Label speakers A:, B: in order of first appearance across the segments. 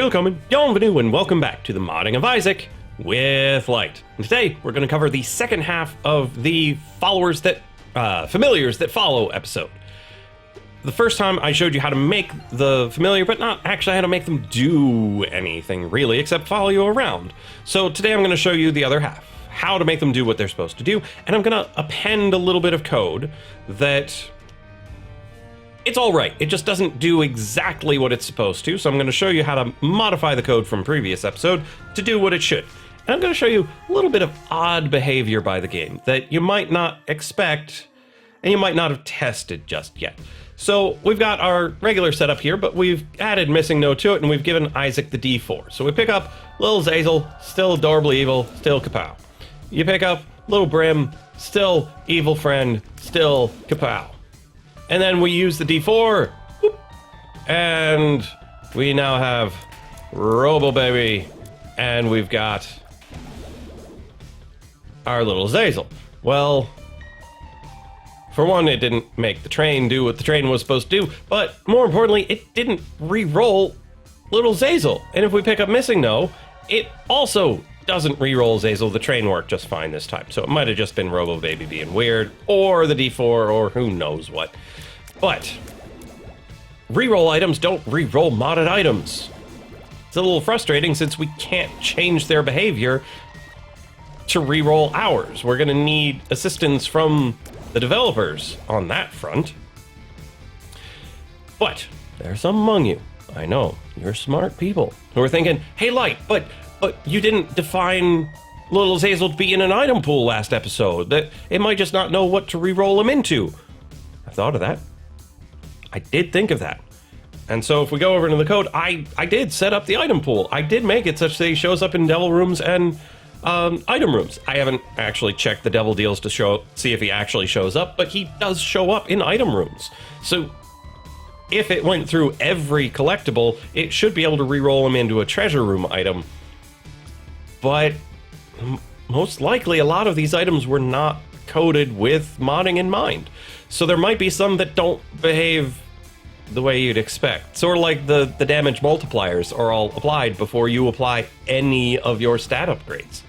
A: Willkommen, bienvenue, and welcome back to the Modding of Isaac with Lyte. And today, we're going to cover the second half of the familiars that follow episode. The first time I showed you how to make the familiar, but not actually how to make them do anything really, except follow you around. So today I'm going to show you the other half, how to make them do what they're supposed to do, and I'm going to append a little bit of code that... it's all right. It just doesn't do exactly what it's supposed to, so I'm going to show you how to modify the code from previous episode to do what it should. And I'm going to show you a little bit of odd behavior by the game that you might not expect and you might not have tested just yet. So we've got our regular setup here, but we've added missing no to it, and we've given Isaac the D4. So we pick up little Zazel, still adorably evil, still kapow. You pick up little Brim, still evil friend, still kapow. And then we use the D4, whoop, and we now have Robo Baby, and we've got our little Zazel. Well, for one, it didn't make the train do what the train was supposed to do, but more importantly, it didn't re-roll little Zazel. And if we pick up Missing No, it also doesn't re-roll Zazel. The train worked just fine this time. So it might have just been Robo Baby being weird, or the D4, or who knows what. But re-roll items don't re-roll modded items. It's a little frustrating since we can't change their behavior to re-roll ours. We're going to need assistance from the developers on that front. But there's some among you, I know, you're smart people, who are thinking, hey Lyte, but you didn't define little Zazel to be in an item pool last episode. That it might just not know what to re-roll him into. I thought of that. I did think of that. And so if we go over into the code, I did set up the item pool. I did make it such that he shows up in devil rooms and item rooms. I haven't actually checked the devil deals to see if he actually shows up, but he does show up in item rooms. So if it went through every collectible, it should be able to re-roll him into a treasure room item. But most likely a lot of these items were not coded with modding in mind. So there might be some that don't behave the way you'd expect. Sort of like the damage multipliers are all applied before you apply any of your stat upgrades.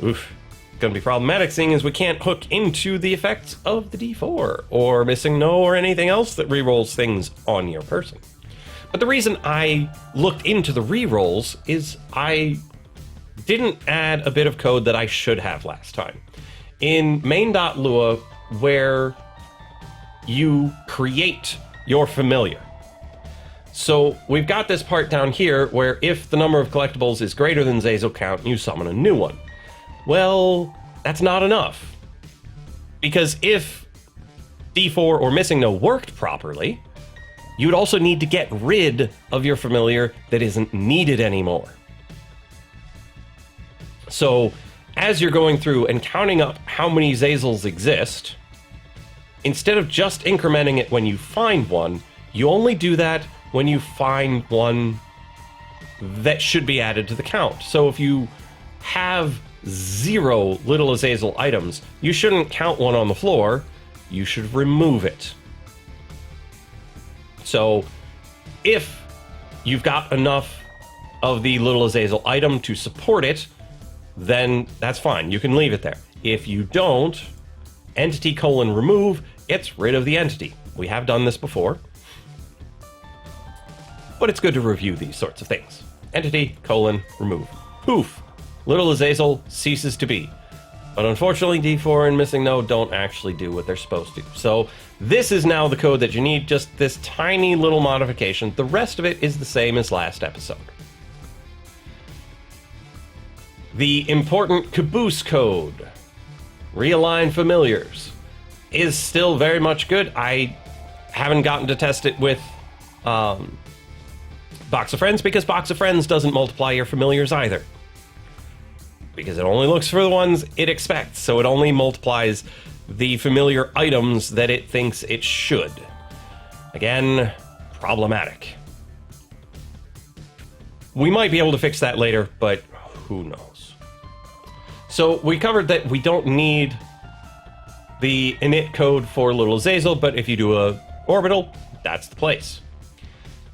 A: Oof. Gonna be problematic seeing as we can't hook into the effects of the D4 or Missing No or anything else that rerolls things on your person. But the reason I looked into the rerolls is I didn't add a bit of code that I should have last time. In main.lua, where you create your familiar. So we've got this part down here where if the number of collectibles is greater than Zazel count, you summon a new one. Well, that's not enough. Because if D4 or Missing No worked properly, you'd also need to get rid of your familiar that isn't needed anymore. So as you're going through and counting up how many Zazels exist, instead of just incrementing it when you find one, you only do that when you find one that should be added to the count. So if you have 0 little Azazel items, you shouldn't count one on the floor, you should remove it. So if you've got enough of the little Azazel item to support it, then that's fine, you can leave it there. If you don't, entity:remove gets rid of the entity. We have done this before, but it's good to review these sorts of things. Entity:remove. Poof! Little Azazel ceases to be. But unfortunately, D4 and Missing No don't actually do what they're supposed to. So this is now the code that you need, just this tiny little modification. The rest of it is the same as last episode. The important caboose code, realign familiars, is still very much good. I haven't gotten to test it with Box of Friends because Box of Friends doesn't multiply your familiars either. Because it only looks for the ones it expects, so it only multiplies the familiar items that it thinks it should. Again, problematic. We might be able to fix that later, but who knows? So we covered that we don't need the init code for little Zazel, but if you do a orbital, that's the place.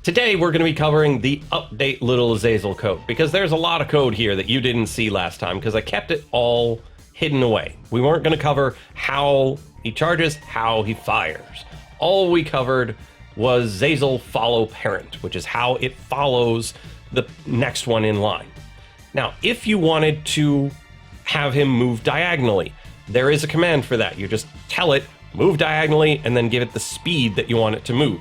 A: Today we're going to be covering the update Little Azazel code, because there's a lot of code here that you didn't see last time because I kept it all hidden away. We weren't going to cover how he charges, how he fires. All we covered was Zazel follow parent, which is how it follows the next one in line. Now, if you wanted to have him move diagonally, there is a command for that. You just tell it, move diagonally, and then give it the speed that you want it to move.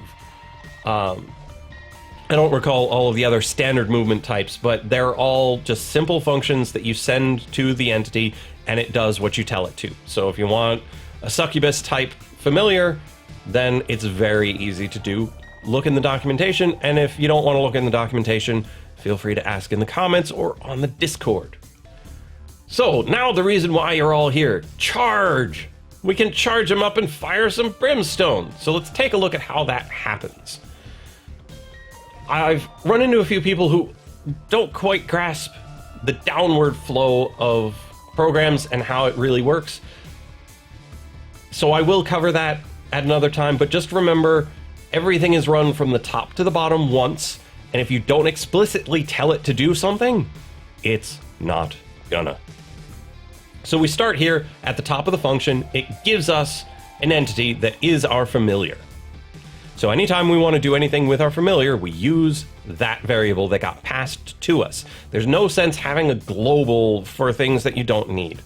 A: I don't recall all of the other standard movement types, but they're all just simple functions that you send to the entity, and it does what you tell it to. So if you want a succubus type familiar, then it's very easy to do. Look in the documentation, and if you don't want to look in the documentation, feel free to ask in the comments or on the Discord. So now the reason why you're all here. Charge! We can charge him up and fire some brimstone. So let's take a look at how that happens. I've run into a few people who don't quite grasp the downward flow of programs and how it really works. So I will cover that at another time, but just remember, everything is run from the top to the bottom once, and if you don't explicitly tell it to do something, it's not gonna. So we start here at the top of the function. It gives us an entity that is our familiar. So anytime we want to do anything with our familiar, we use that variable that got passed to us. There's no sense having a global for things that you don't need,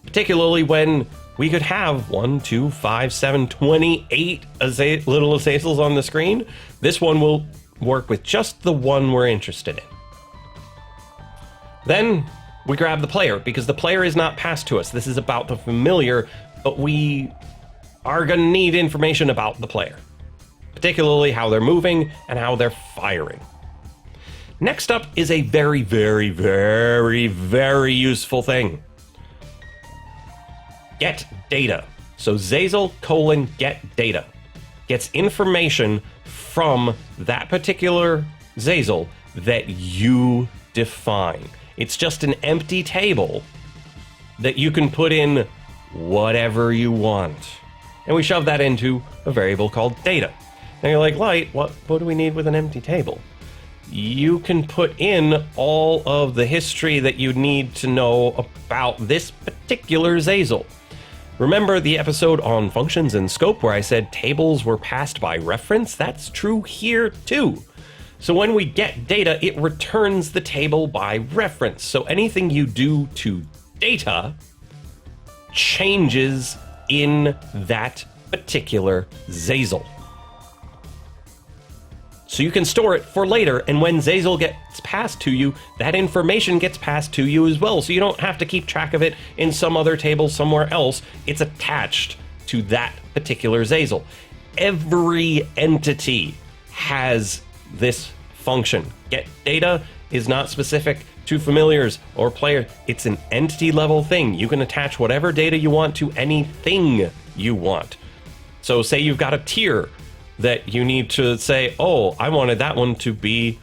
A: particularly when we could have 1, 2, 5, 7, 28 little Azazels on the screen. This one will work with just the one we're interested in. Then we grab the player, because the player is not passed to us. This is about the familiar, but we are going to need information about the player, particularly how they're moving and how they're firing. Next up is a very, very, very, very useful thing. Get data. So Zazel : get data gets information from that particular Zazel that you define. It's just an empty table that you can put in whatever you want. And we shove that into a variable called data. And you're like, Lyte, what do we need with an empty table? You can put in all of the history that you need to know about this particular Zazel. Remember the episode on functions and scope where I said tables were passed by reference? That's true here too. So when we get data, it returns the table by reference. So anything you do to data changes in that particular Zazel. So you can store it for later, and when Zazel gets passed to you, that information gets passed to you as well, so you don't have to keep track of it in some other table somewhere else. It's attached to that particular Zazel. Every entity has this function. Get data is not specific to familiars or players. It's an entity level thing. You can attach whatever data you want to anything you want. So say you've got a tier that you need to say, oh, I wanted that one to be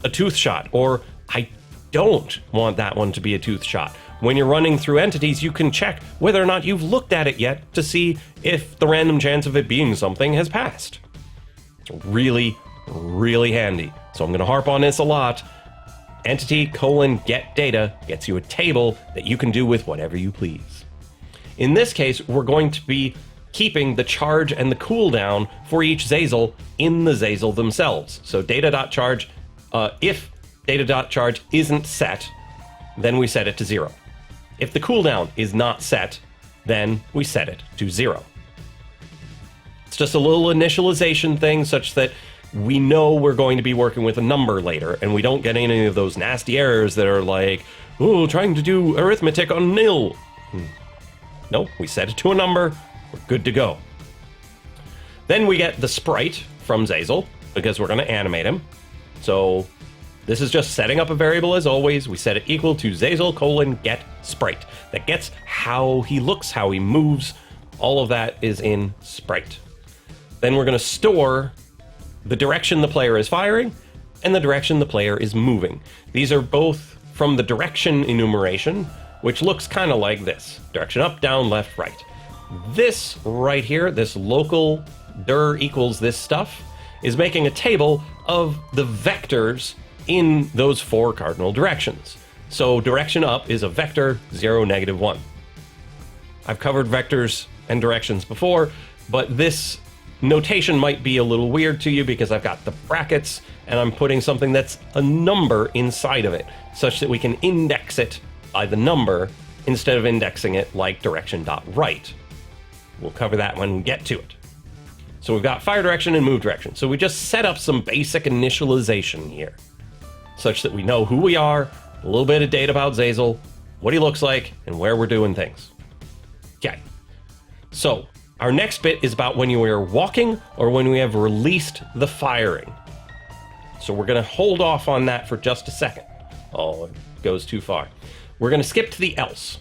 A: a tooth shot, or I don't want that one to be a tooth shot. When you're running through entities, you can check whether or not you've looked at it yet to see if the random chance of it being something has passed. It's really, really handy. So I'm going to harp on this a lot. Entity : get data gets you a table that you can do with whatever you please. In this case, we're going to be keeping the charge and the cooldown for each Zazel in the Zazel themselves. So data.charge, if data.charge isn't set, then we set it to 0. If the cooldown is not set, then we set it to 0. It's just a little initialization thing such that we know we're going to be working with a number later, and we don't get any of those nasty errors that are like, oh, trying to do arithmetic on nil. No, we set it to a number. We're good to go. Then we get the sprite from Zazel, because we're going to animate him. So this is just setting up a variable as always. We set it equal to Zazel : get sprite. That gets how he looks, how he moves. All of that is in sprite. Then we're going to store the direction the player is firing and the direction the player is moving. These are both from the direction enumeration, which looks kind of like this. Direction up, down, left, right. This right here, this local dir equals this stuff, is making a table of the vectors in those 4 cardinal directions. So direction up is a vector 0, -1. I've covered vectors and directions before, but this notation might be a little weird to you because I've got the brackets and I'm putting something that's a number inside of it, such that we can index it by the number instead of indexing it like direction.right. We'll cover that when we get to it. So we've got fire direction and move direction. So we just set up some basic initialization here, such that we know who we are, a little bit of data about Zazel, what he looks like, and where we're doing things. Okay. So our next bit is about when you are walking or when we have released the firing. So we're going to hold off on that for just a second. Oh, it goes too far. We're going to skip to the else.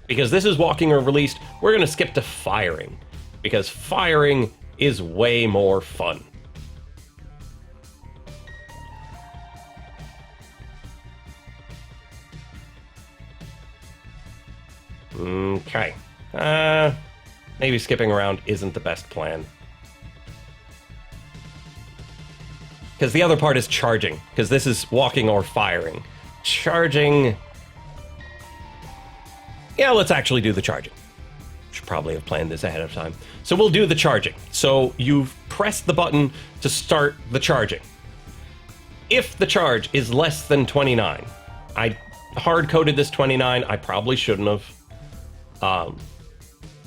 A: Because this is walking or released, we're going to skip to firing. Because firing is way more fun. Okay. Maybe skipping around isn't the best plan. Because the other part is charging. Because this is walking or firing. Charging... Yeah, let's actually do the charging. Should probably have planned this ahead of time. So we'll do the charging. So you've pressed the button to start the charging. If the charge is less than 29, I hard-coded this 29, I probably shouldn't have.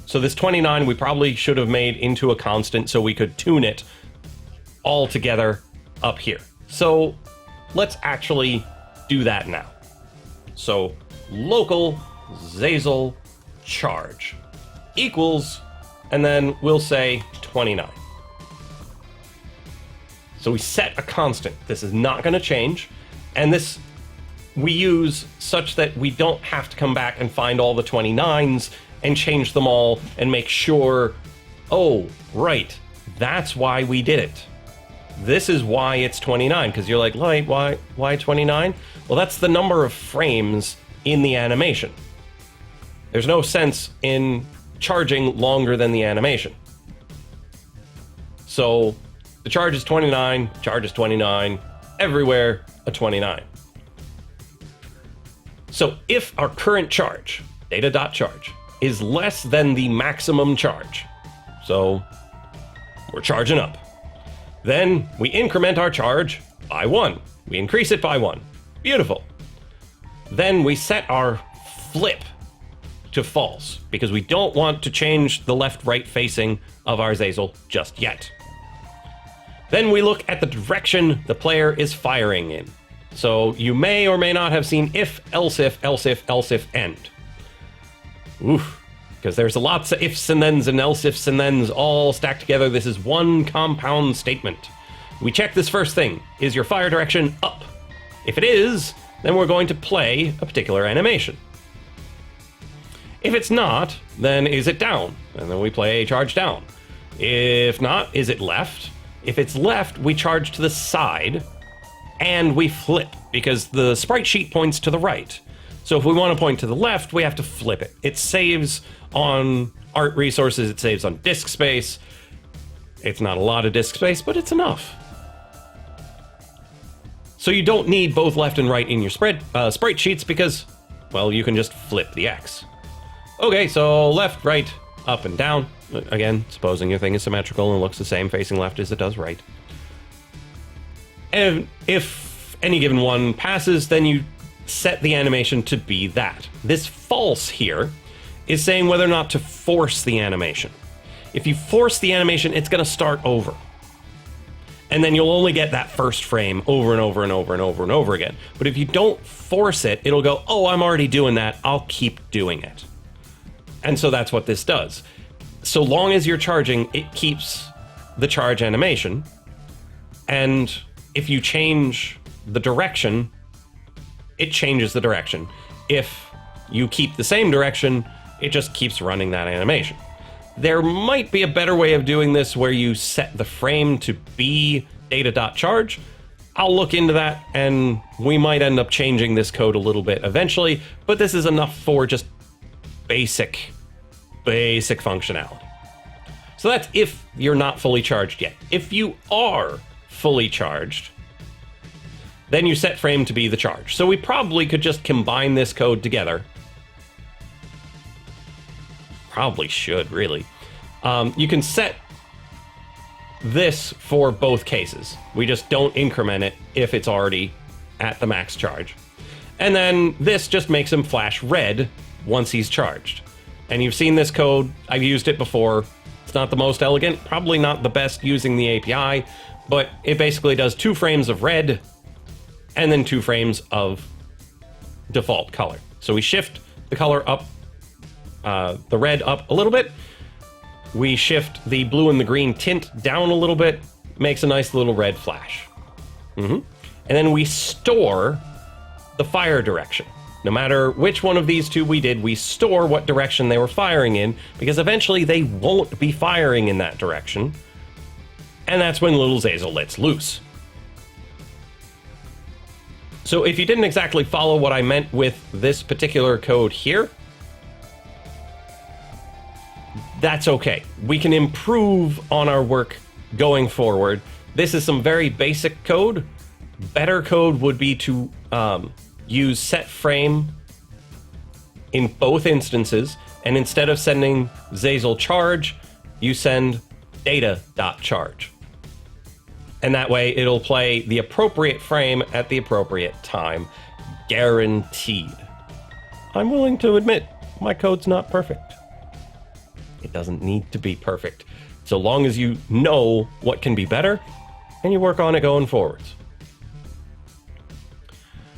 A: So this 29 we probably should have made into a constant so we could tune it all together up here. So let's actually do that now. So local Zazel charge equals, and then we'll say 29. So we set a constant. This is not going to change, and this we use such that we don't have to come back and find all the 29s and change them all and make sure, oh, right, that's why we did it. This is why it's 29, because you're like, Lyte, why 29? Well, that's the number of frames in the animation. There's no sense in charging longer than the animation. So the charge is 29, charge is 29, everywhere a 29. So if our current charge, data.charge, is less than the maximum charge, so we're charging up, then we increment our charge by 1. We increase it by 1. Beautiful. Then we set our flip to false, because we don't want to change the left-right facing of our Zazel just yet. Then we look at the direction the player is firing in. So you may or may not have seen if, else if, else if, else if, end. Oof, because there's lots of ifs and thens and else ifs and thens all stacked together. This is one compound statement. We check this first thing. Is your fire direction up? If it is, then we're going to play a particular animation. If it's not, then is it down? And then we play a charge down. If not, is it left? If it's left, we charge to the side and we flip, because the sprite sheet points to the right. So if we want to point to the left, we have to flip it. It saves on art resources, it saves on disk space. It's not a lot of disk space, but it's enough. So you don't need both left and right in your sprite sheets because, well, you can just flip the X. Okay, so left, right, up, and down. Again, supposing your thing is symmetrical and looks the same facing left as it does right. And if any given one passes, then you set the animation to be that. This false here is saying whether or not to force the animation. If you force the animation, it's going to start over. And then you'll only get that first frame over and over and over and over and over again. But if you don't force it, it'll go, oh, I'm already doing that. I'll keep doing it. And so that's what this does. So long as you're charging, it keeps the charge animation. And if you change the direction, it changes the direction. If you keep the same direction, it just keeps running that animation. There might be a better way of doing this where you set the frame to be data.charge. I'll look into that, and we might end up changing this code a little bit eventually, but this is enough for just basic functionality. So that's if you're not fully charged yet. If you are fully charged. Then you set frame to be the charge. So we probably could just combine this code together. Probably should, really. You can set this for both cases. We just don't increment it if it's already at the max charge. And then this just makes him flash red once he's charged. And you've seen this code. I've used it before. It's not the most elegant, probably not the best using the API, but it basically does 2 frames of red and then 2 frames of default color. So we shift the color up, the red up a little bit. We shift the blue and the green tint down a little bit, makes a nice little red flash. And then we store the fire direction. No matter which one of these two we did, we store what direction they were firing in, because eventually they won't be firing in that direction. And that's when little Zazel lets loose. So if you didn't exactly follow what I meant with this particular code here, that's okay. We can improve on our work going forward. This is some very basic code. Better code would be to use set frame in both instances, and instead of sending Zazel charge, you send data.charge. And that way it'll play the appropriate frame at the appropriate time. Guaranteed. I'm willing to admit, my code's not perfect. It doesn't need to be perfect, so long as you know what can be better, and you work on it going forwards.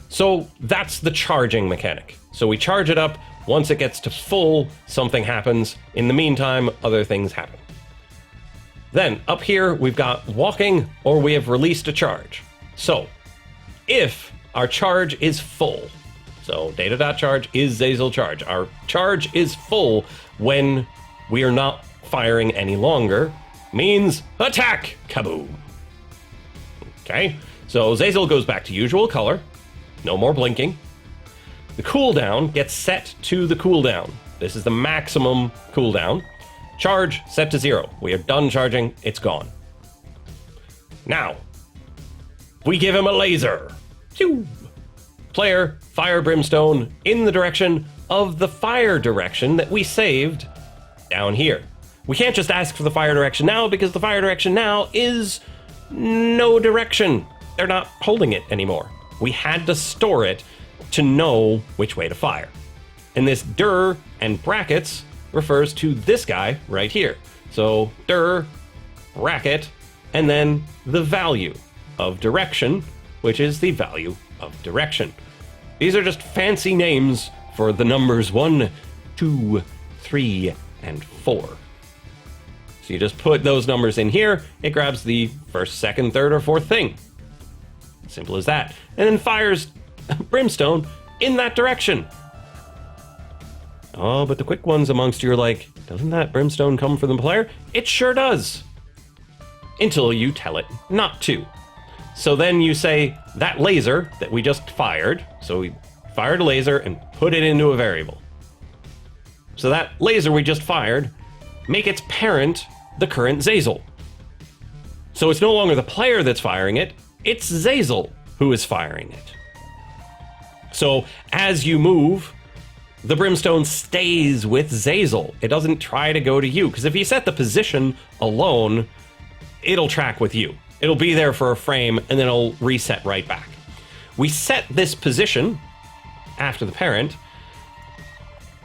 A: So that's the charging mechanic. So we charge it up. Once it gets to full, something happens. In the meantime, other things happen. Then up here, we've got walking, or we have released a charge. So if our charge is full, so data.charge is Zazel charge. Our charge is full when we are not firing any longer, means attack! Kaboom! Okay, so Zazel goes back to usual color. No more blinking. The cooldown gets set to the cooldown. This is the maximum cooldown. Charge set to 0. We are done charging. It's gone. Now, we give him a laser. Phew. Player, fire brimstone in the direction of the fire direction that we saved down here. We can't just ask for the fire direction now, because the fire direction now is no direction. They're not holding it anymore. We had to store it to know which way to fire. And this dir and brackets refers to this guy right here. So dir, bracket, and then the value of direction, which is the value of direction. These are just fancy names for the numbers 1, 2, 3, and 4. So you just put those numbers in here, it grabs the first, second, third, or fourth thing. Simple as that. And then fires brimstone in that direction. Oh, but the quick ones amongst you are like, doesn't that brimstone come from the player? It sure does. Until you tell it not to. So then you say, that laser that we just fired, so we fired a laser and put it into a variable. So that laser we just fired, make its parent the current Zazel. So it's no longer the player that's firing it, it's Zazel who is firing it. So as you move, the brimstone stays with Zazel. It doesn't try to go to you, because if you set the position alone, it'll track with you. It'll be there for a frame, and then it'll reset right back. We set this position after the parent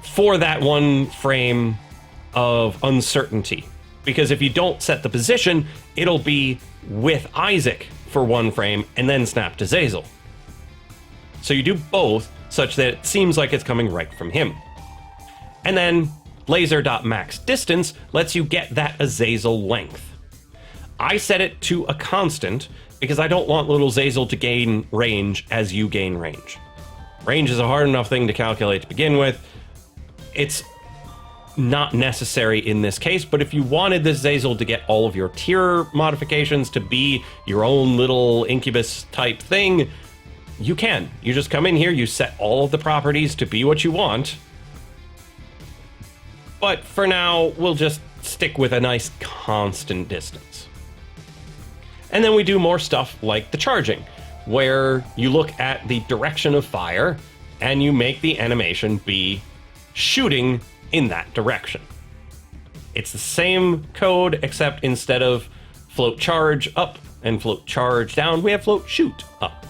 A: for that one frame of uncertainty. Because if you don't set the position, it'll be with Isaac for one frame and then snap to Zazel. So you do both such that it seems like it's coming right from him. And then laser.maxDistance lets you get that Azazel length. I set it to a constant because I don't want little Zazel to gain range as you gain range. Range is a hard enough thing to calculate to begin with. It's not necessary in this case, but if you wanted this Zazel to get all of your tier modifications to be your own little incubus type thing, you can. You just come in here, you set all of the properties to be what you want. But for now, we'll just stick with a nice constant distance. And then we do more stuff like the charging, where you look at the direction of fire and you make the animation be shooting in that direction. It's the same code, except instead of float charge up and float charge down, we have float shoot up,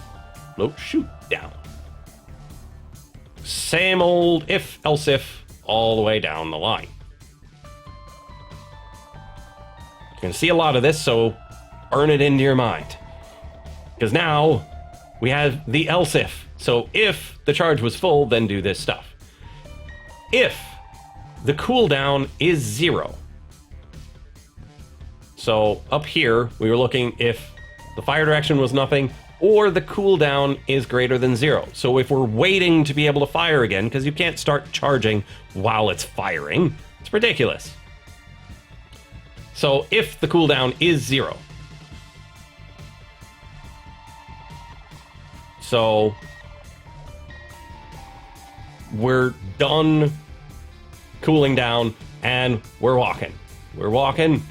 A: float shoot down. Same old if, else if, all the way down the line. You're going to see a lot of this, so burn it into your mind. Because now we have the else if. So if the charge was full, then do this stuff. If the cooldown is 0. So up here, we were looking if the fire direction was nothing, or the cooldown is greater than 0. So if we're waiting to be able to fire again, because you can't start charging while it's firing, it's ridiculous. So if the cooldown is 0. So we're done cooling down and we're walking. We're walking.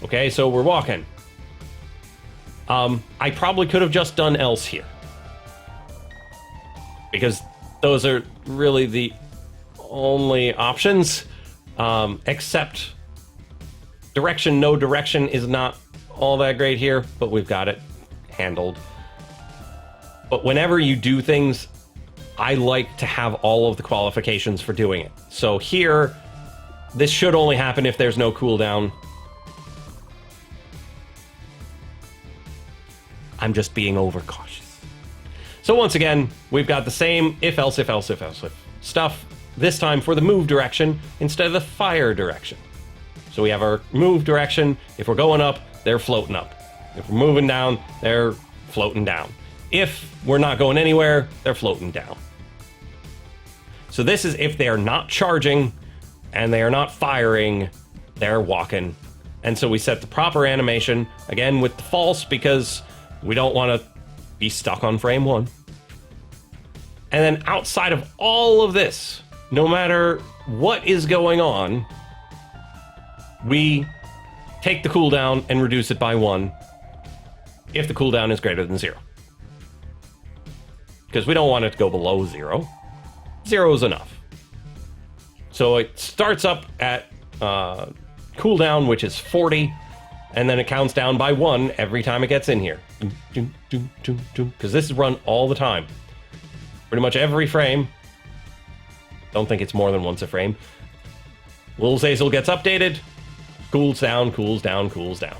A: Okay, so we're walking. I probably could have just done else here, because those are really the only options, except direction, no direction is not all that great here, but we've got it handled. But whenever you do things, I like to have all of the qualifications for doing it. So here, this should only happen if there's no cooldown. I'm just being overcautious. So once again, we've got the same if, else, if, else, if, else, if stuff, this time for the move direction instead of the fire direction. So we have our move direction. If we're going up, they're floating up. If we're moving down, they're floating down. If we're not going anywhere, they're floating down. So this is if they are not charging and they are not firing, they're walking. And so we set the proper animation, again with the false, because we don't want to be stuck on frame 1. And then outside of all of this, no matter what is going on, we take the cooldown and reduce it by 1 if the cooldown is greater than 0. Because we don't want it to go below 0. 0 is enough. So it starts up at cooldown, which is 40, and then it counts down by 1 every time it gets in here. Because this is run all the time. Pretty much every frame. Don't think it's more than once a frame. Little Zazel gets updated, cools down, cools down, cools down.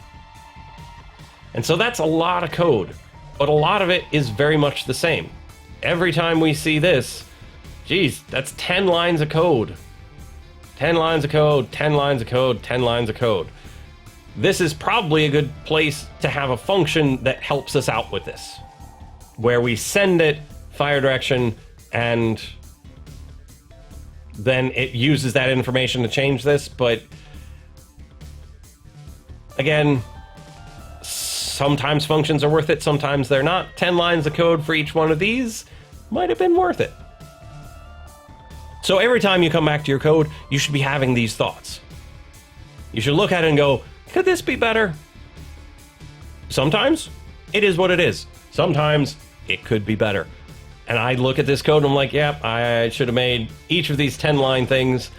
A: And so that's a lot of code, but a lot of it is very much the same. Every time we see this, geez, that's 10 lines of code. 10 lines of code, 10 lines of code, 10 lines of code. This is probably a good place to have a function that helps us out with this, where we send it fire direction and then it uses that information to change this. But again, sometimes functions are worth it, sometimes they're not. 10 lines of code for each one of these might have been worth it. So every time you come back to your code, you should be having these thoughts. You should look at it and go, could this be better? Sometimes it is what it is. Sometimes it could be better. And I look at this code and I'm like, yep, I should have made each of these 10 line things,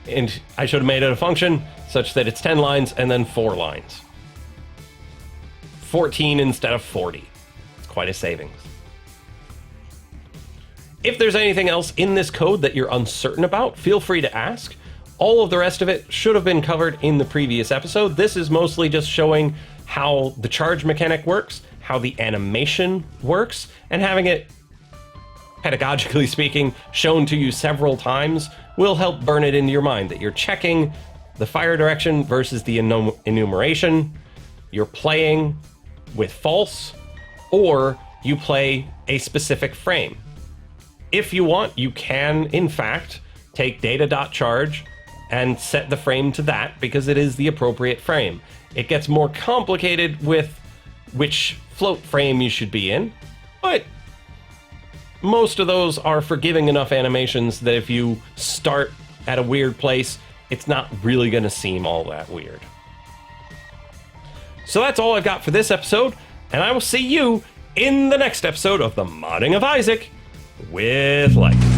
A: and I should have made it a function such that it's 10 lines and then 4 lines. 14 instead of 40. It's quite a savings. If there's anything else in this code that you're uncertain about, feel free to ask. All of the rest of it should have been covered in the previous episode. This is mostly just showing how the charge mechanic works, how the animation works, and having it, pedagogically speaking, shown to you several times will help burn it into your mind that you're checking the fire direction versus the enumeration, you're playing with false, or you play a specific frame. If you want, you can, in fact, take data.charge and set the frame to that because it is the appropriate frame. It gets more complicated with which float frame you should be in, but most of those are forgiving enough animations that if you start at a weird place, it's not really going to seem all that weird. So that's all I've got for this episode. and I will see you in the next episode of the Modding of Isaac with Lyte.